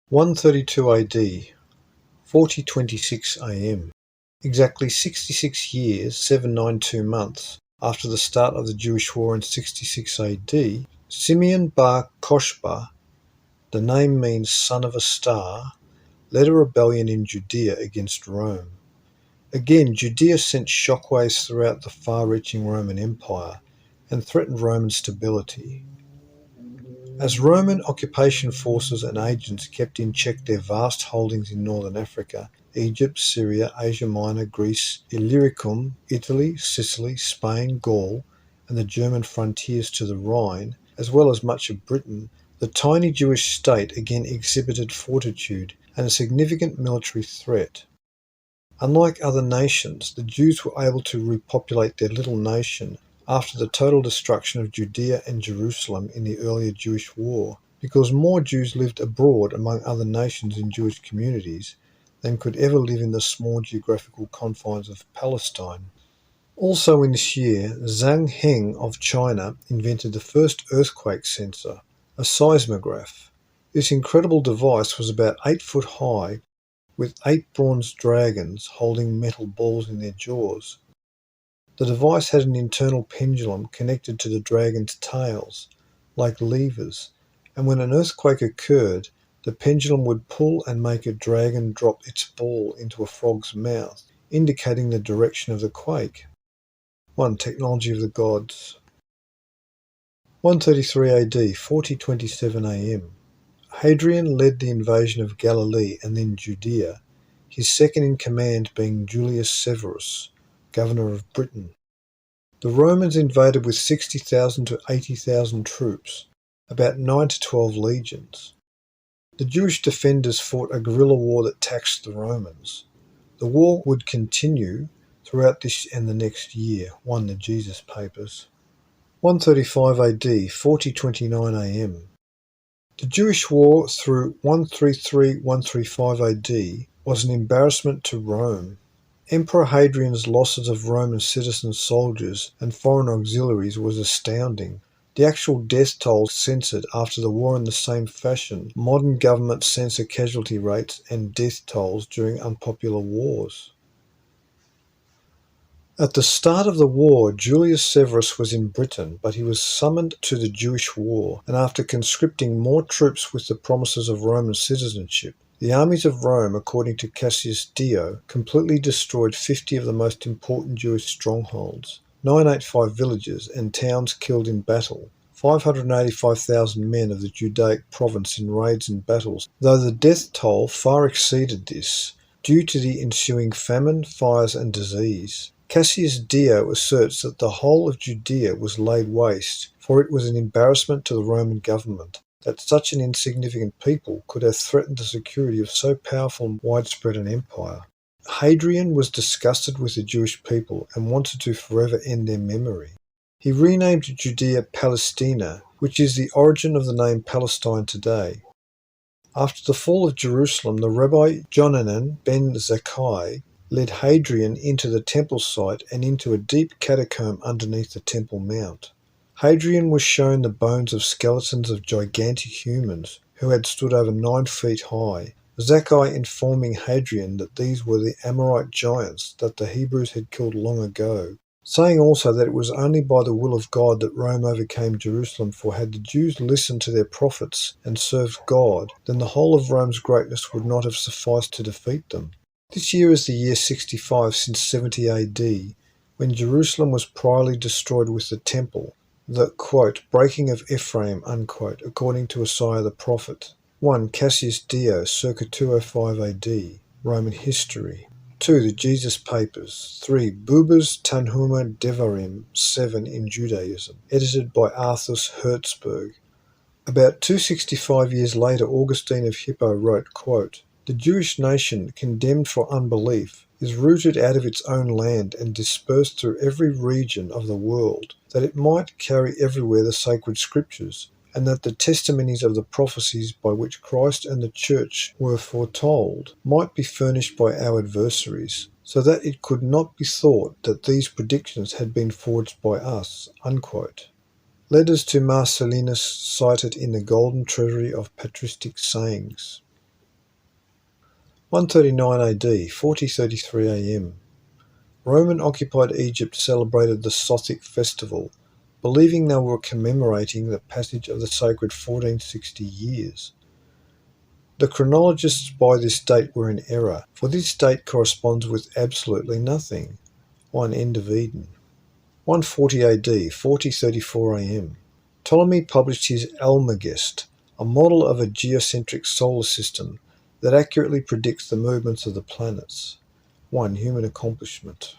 132 AD, 4026 AM. Exactly 66 years, 792 months after the start of the Jewish War in 66 AD, Simeon bar Kokhba, the name means son of a star, led a rebellion in Judea against Rome. Again, Judea sent shockwaves throughout the far-reaching Roman Empire and threatened Roman stability. As Roman occupation forces and agents kept in check their vast holdings in northern Africa, Egypt, Syria, Asia Minor, Greece, Illyricum, Italy, Sicily, Spain, Gaul, and the German frontiers to the Rhine, as well as much of Britain, the tiny Jewish state again exhibited fortitude and a significant military threat. Unlike other nations, the Jews were able to repopulate their little nation after the total destruction of Judea and Jerusalem in the earlier Jewish war, because more Jews lived abroad among other nations in Jewish communities than could ever live in the small geographical confines of Palestine. Also in this year, Zhang Heng of China invented the first earthquake sensor, a seismograph. This incredible device was about 8 foot high, with 8 bronze dragons holding metal balls in their jaws. The device had an internal pendulum connected to the dragon's tails, like levers, and when an earthquake occurred, the pendulum would pull and make a dragon drop its ball into a frog's mouth, indicating the direction of the quake. 1. Technology of the Gods. 133 AD, 4027 AM. Hadrian led the invasion of Galilee and then Judea, his second in command being Julius Severus, governor of Britain. The Romans invaded with 60,000 to 80,000 troops, about 9 to 12 legions. The Jewish defenders fought a guerrilla war that taxed the Romans. The war would continue throughout this and the next year. 1. The Jesus Papers. 135 AD, 4029 AM. The Jewish war through 133–135 AD was an embarrassment to Rome. Emperor Hadrian's losses of Roman citizen soldiers and foreign auxiliaries was astounding. The actual death toll censored after the war in the same fashion modern governments censor casualty rates and death tolls during unpopular wars. At the start of the war, Julius Severus was in Britain, but he was summoned to the Jewish war, and after conscripting more troops with the promises of Roman citizenship, the armies of Rome, according to Cassius Dio, completely destroyed 50 of the most important Jewish strongholds, 985 villages and towns killed in battle, 585,000 men of the Judaic province in raids and battles, though the death toll far exceeded this, due to the ensuing famine, fires and disease. Cassius Dio asserts that the whole of Judea was laid waste, for it was an embarrassment to the Roman government that such an insignificant people could have threatened the security of so powerful and widespread an empire. Hadrian was disgusted with the Jewish people and wanted to forever end their memory. He renamed Judea Palestina, which is the origin of the name Palestine today. After the fall of Jerusalem, the Rabbi Johanan ben Zakkai led Hadrian into the temple site and into a deep catacomb underneath the Temple Mount. Hadrian was shown the bones of skeletons of gigantic humans who had stood over 9 feet high, Zakkai informing Hadrian that these were the Amorite giants that the Hebrews had killed long ago, saying also that it was only by the will of God that Rome overcame Jerusalem, for had the Jews listened to their prophets and served God, then the whole of Rome's greatness would not have sufficed to defeat them. This year is the year 65 since 70 AD, when Jerusalem was priorly destroyed with the temple, the, quote, breaking of Ephraim, unquote, according to Isaiah the prophet. 1. Cassius Dio, circa 205 AD, Roman history. 2. The Jesus Papers. 3. Buber's Tanhuma Devarim 7 in Judaism, edited by Arthus Hertzberg. About 265 years later, Augustine of Hippo wrote, quote, the Jewish nation, condemned for unbelief, is rooted out of its own land and dispersed through every region of the world, that it might carry everywhere the sacred scriptures, and that the testimonies of the prophecies by which Christ and the Church were foretold might be furnished by our adversaries, so that it could not be thought that these predictions had been forged by us, unquote. Letters to Marcellinus cited in the Golden Treasury of Patristic Sayings. 139 AD, 4033 AM. Roman-occupied Egypt celebrated the Sothic festival, believing they were commemorating the passage of the sacred 1460 years. The chronologists by this date were in error, for this date corresponds with absolutely nothing. 1 End of Eden. 140 AD, 4034 AM. Ptolemy published his Almagest, a model of a geocentric solar system that accurately predicts the movements of the planets. 1 Human accomplishment.